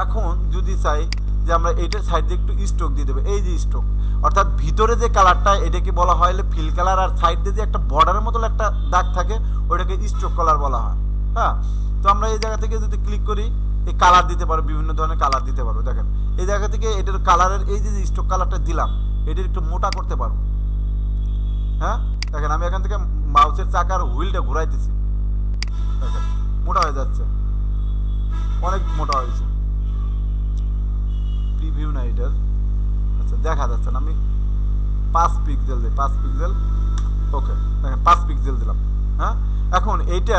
এখন যদি চাই যে আমরা এইটার সাইড দিয়ে একটু স্ট্রোক দিয়ে দেবো, এই যে স্ট্রোক, অর্থাৎ ভিতরে যে কালারটা এটাকে বলা হয় ফিল কালার, আর সাইড দিয়ে যে একটা বর্ডারের মতো একটা দাগ থাকে ওইটাকে স্ট্রোক কালার বলা হয়, হ্যাঁ। তো আমরা এই জায়গা থেকে যদি ক্লিক করি, এই কালার দিতে পারো, বিভিন্ন ধরনের কালার দিতে পারো। দেখেন এই জায়গা থেকে এটার কালারের এই যে স্ট্রোক কালারটা দিলাম, এটার একটু মোটা করতে পারো, হ্যাঁ। দেখেন আমি এখান থেকে মাউসের চাকার হুইলটা ঘুরাইতেছি, দেখেন মোটা হয়ে যাচ্ছে, অনেক মোটা হয়েছে। প্রিভিউ না এটার, আচ্ছা দেখা যাচ্ছে না, আমি 5 পিক্সেল দিই, 5 পিক্সেল, ওকে, দেখেন 5 পিক্সেল দিলাম, হ্যাঁ। এখন এইটা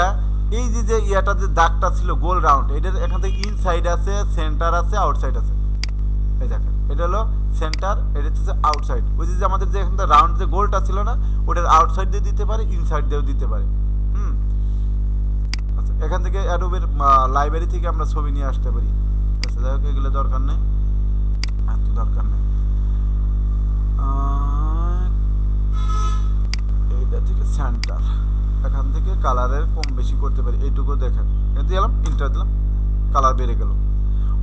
এই যে ইয়াটা যে দাগটা ছিল গোল রাউন্ড, এটার এখান থেকে ইনসাইড আছে, সেন্টার আছে, আউটসাইড আছে। এই দেখেন এটা হলো সেন্টার, এটা হচ্ছে আউটসাইড। ওই যে আমাদের যে এখান থেকে রাউন্ড যে গোলটা ছিল না, ওটার আউটসাইড দিয়ে দিতে পারে, ইনসাইড দিয়েও দিতে পারে, আচ্ছা। এখান থেকে অ্যাডোবের লাইব্রেরি থেকে আমরা ছবি নিয়ে আসতে পারি, আচ্ছা যাই হোক এগুলো দরকার নেই, এত দরকার নেই। এইটা থেকে সেন্টার, এখান থেকে কালারের কম বেশি করতে পারি, এইটুকু দেখেন, দিলাম ইন্টার দিলাম, কালার বেড়ে গেল।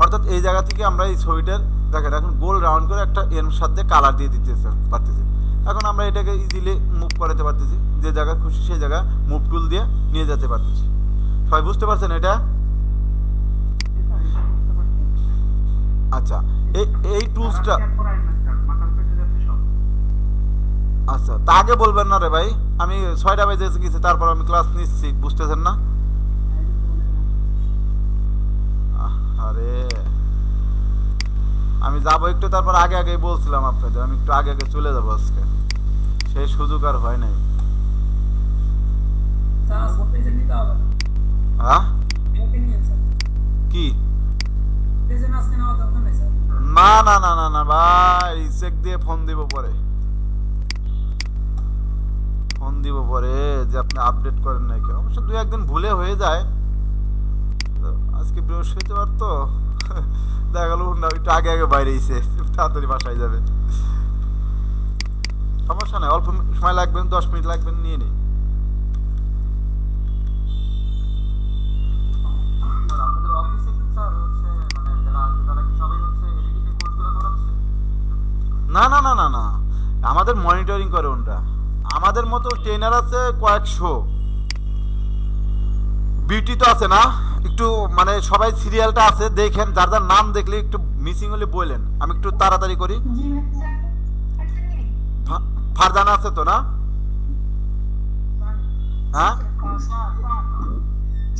অর্থাৎ এই জায়গা থেকে আমরা এই ছবিটার দেখেন এখন গোল রাউন্ড করে একটা এর সাথে কালার দিয়ে দিতে পারতেছি। এখন আমরা এটাকে ইজিলি মুভ করাতে পারতেছি, যে জায়গা খুশি সেই জায়গা মুভ টুল দিয়ে নিয়ে যেতে পারতেছি। সবাই বুঝতে পারছেন এটা? আচ্ছা এই টুলসটা, আচ্ছা তা আগে বলবেন না রে ভাই, আমি 6টা বাজে গেছি, তারপর আমি ক্লাস নিচ্ছি, বুঝতেছেন না? আরে আমি যাবো একটু, তারপর আগে আগে বলছিলাম আপনাদের আমি একটু আগে আগে চলে যাবো আজকে, সেই সুযোগ আর হয় নাই। হ্যাঁ কি না না না না না ভাই, চেক দিয়ে ফোন দিব পরে, ফোন দিব পরে যে আপনি আপডেট করেন নাই কেন। অবশ্য 2 একদিন ভুলে হয়ে যায়, আজকে বৃহস্পতিবার তো দেখা গেল একটু আগে আগে বাইরে এসে তাড়াতাড়ি বাসায় যাবে, সমস্যা নাই, অল্প সময় লাগবে, 10 মিনিট লাগবে, নিয়ে নিই। আমাদের অফিসে কি স্যার হচ্ছে মানে যারা কি সবাই হচ্ছে এডিটিং কোর্সগুলো করাচ্ছে? না না না না না, আমাদের মনিটরিং করে ওনরা। আমাদের মতো ট্রেনার আছে কয়েকশো। বিউটি তো আছে না, একটু মানে সবাই সিরিয়ালটা আছে দেখেন, যার যার নাম দেখলে একটু মিসিং হলে বললেন, আমি একটু তাড়াতাড়ি করি। ফারজানা আছে তো না? হ্যাঁ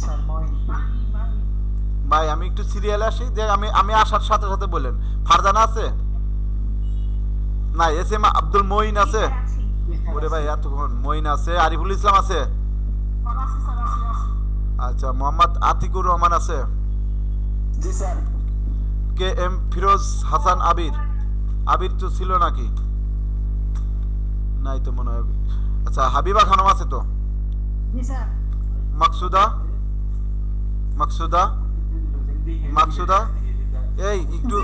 স্যার মই ভাই আমি একটু সিরিয়ালে আসি, যে আমি আসার সাথে সাথে বললেন। ফারজানা আছে না? এস এম আব্দুল মঈন আছে? ওরে ভাই এতক্ষণ মঈন আছে। আরিফুল ইসলাম আছে? আচ্ছা, মোহাম্মদ আতিকুর রহমান আছে? জি sir. K M Firoz Hasan Abir? Abir তো ছিল নাকি? নাই তো মনে হয়। আচ্ছা, হাবিবা খানম আছে তো? জি স্যার। মাকসুদা? মাকসুদা মাকসুদা এই একটু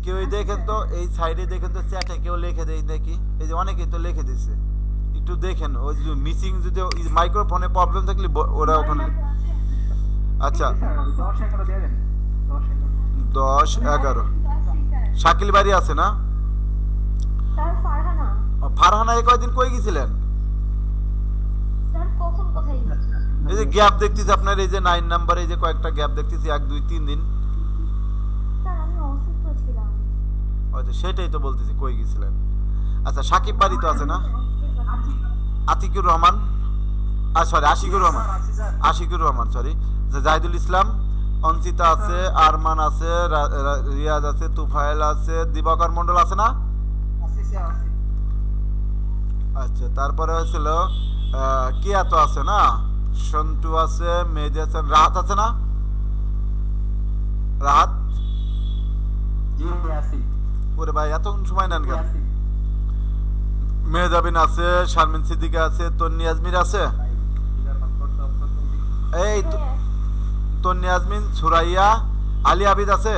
কেউ দেখেন তো, এই সাইডে দেখেন তো, চ্যাটে কেউ লিখে দেয় নাকি? এই যে অনেকেই তো লিখে দিছে, একটু দেখেন। ওই যে মিসিং যদি মাইক্রোফোনে প্রবলেম থাকলে ওরা ওখানে। আচ্ছা, 10-11 দিয়ে দেন। 10-11 10-11 শাকিল বাড়ি আছে না? স্যার ফারহানা ফারহানা এই কয়দিন কই গেছিলেন? স্যার কখন কোথায় গেছেন? এই যে গ্যাপ দেখতেছি আপনার, এই যে 9 নাম্বার, এই যে কয়েকটা গ্যাপ দেখতেছি, 1 2 3 দিন। স্যার আমি অসুস্থ ছিলাম। হয়তো সেটাই তো বলতেছি, কই গেছিলেন। আচ্ছা, সাকিব বাড়ি তো আছে না? আতিকুর রহমান, সরি আশিকুর রহমান, আশিকুর রহমান সরি, জাহিদুল ইসলাম, অঞ্চিতা আছে, আরমান আছে, রিয়াজ আছে, তুফাইল আছে, দিবাকর মন্ডল আছে না? আচ্ছা, তারপরে হয়েছিল কিয়া তো আছে না, সন্টু আছে, মেহেদি হাসান, রাহাত আছে না? রাহাত? জি আছি। ওরে ভাই এতক্ষণ সময় নেন কেন? মেহজাবিন আছে, শারমিন সিদ্দিকা আছে, তন্নি আজমির আছে? এই তন্নি আজমিন, সুরাইয়া, আলী আবিদ আছে?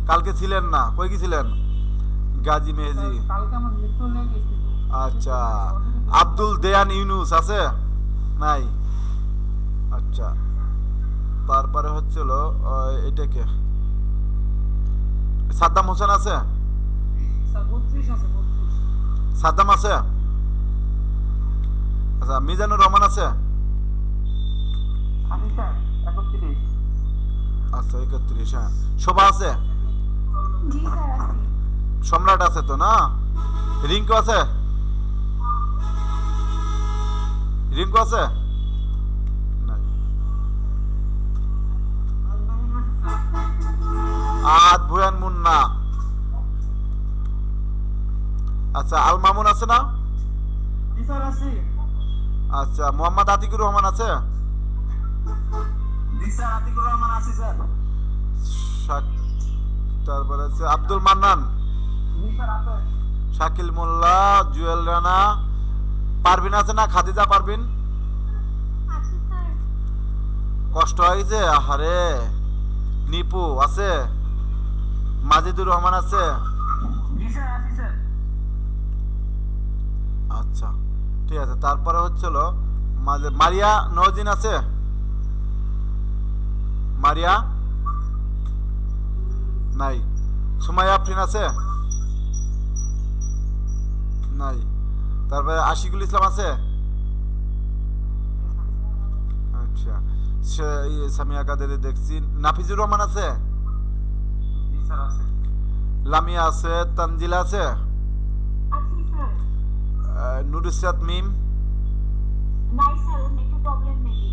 কালকে ছিলেন না, কই গেছিলেন? গাজী মেহেজি। কালকে আমার মৃত্যু লেগে গেছিল। আচ্ছা, আব্দুল দেয়ান ইউনুস আছে? নাই। আচ্ছা, তারপরে হচ্ছিল এটাকে সাদ্দাম হোসেন আছে? স্যার 32 আছে 32। সাদ্দাম আছে? আচ্ছা, মিজানুর রহমান আছে? আমি স্যার 31। আচ্ছা, 31। হ্যাঁ, শোভা আছে? জি স্যার আছি। সম্রাট আছে তো না? রিঙ্কু আছে? রিঙ্কু আছে? নাই। আদ ভুয়ান মুন্না। আচ্ছা, আল মামুন আছে না? জি স্যার আছি। আচ্ছা, মোহাম্মদ আতিকুর রহমান আছে? জি স্যার, আতিকুর রহমান আছি স্যার। তারপরে আছে আব্দুল মান্নান, জি স্যার আছে। শাকিল মোল্লা, জুয়েল রানা, পারভিন আছে না? খাদিজা পারভিন? আছি স্যার। কষ্ট হয়েছে? আহারে। নিপু আছে? মাজিদুর রহমান আছে? জি স্যার আছি স্যার। আচ্ছা, ঠিক আছে। তারপরে হচ্ছিল মারিয়া নওজিন আছে? মারিয়া নাই। সুমাইয়া আফরিন আছে? নাই। তারপরে আশিকুল ইসলাম আছে? আচ্ছা, সামিয়া কাদেরি দেখছি। নাফিজুর রহমান আছে? জি স্যার আছে। লামিয়া আছে? তানজিলা আছে? আছি স্যার। নুরুসাত মিম নাই স্যার, একটু প্রবলেম মেবি।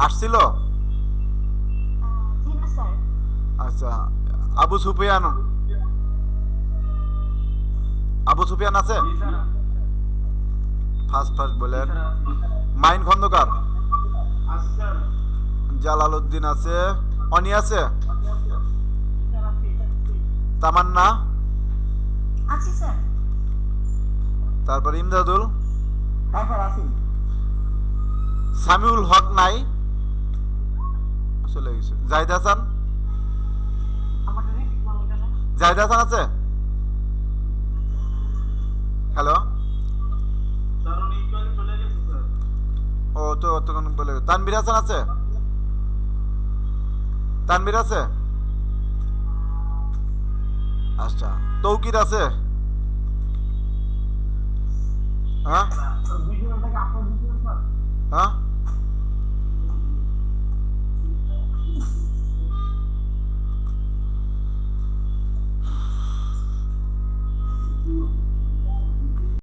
আসছিল? জি না স্যার। আচ্ছা, আবু সুফিয়ান, আবু সুফিয়ান আছে? জি স্যার ফার্স্ট বলেন। আছে। মাইন খন্দকার? আছে স্যার। জালালউদ্দিন আছে? অনি আছে? জি স্যার আছি। তামান্না? আছি স্যার। তারপর ইমদাদুল? হ্যাঁ স্যার আছি। সামিউল হক নাই? চলে গেছে। জাহিদ হাসান? আমাদের কি বলবো কেন? জাহিদ হাসান আছে? হ্যালো, স্যার উনি একটু আগে চলে গেছে স্যার। ও তো অতক্ষণ বলে। তানভীর হাসান আছে? তানভীর আছে? আচ্ছা তৌকির আছে? হ্যাঁ ভিডিওটাকে আপলোড দিতে স্যার হ্যাঁ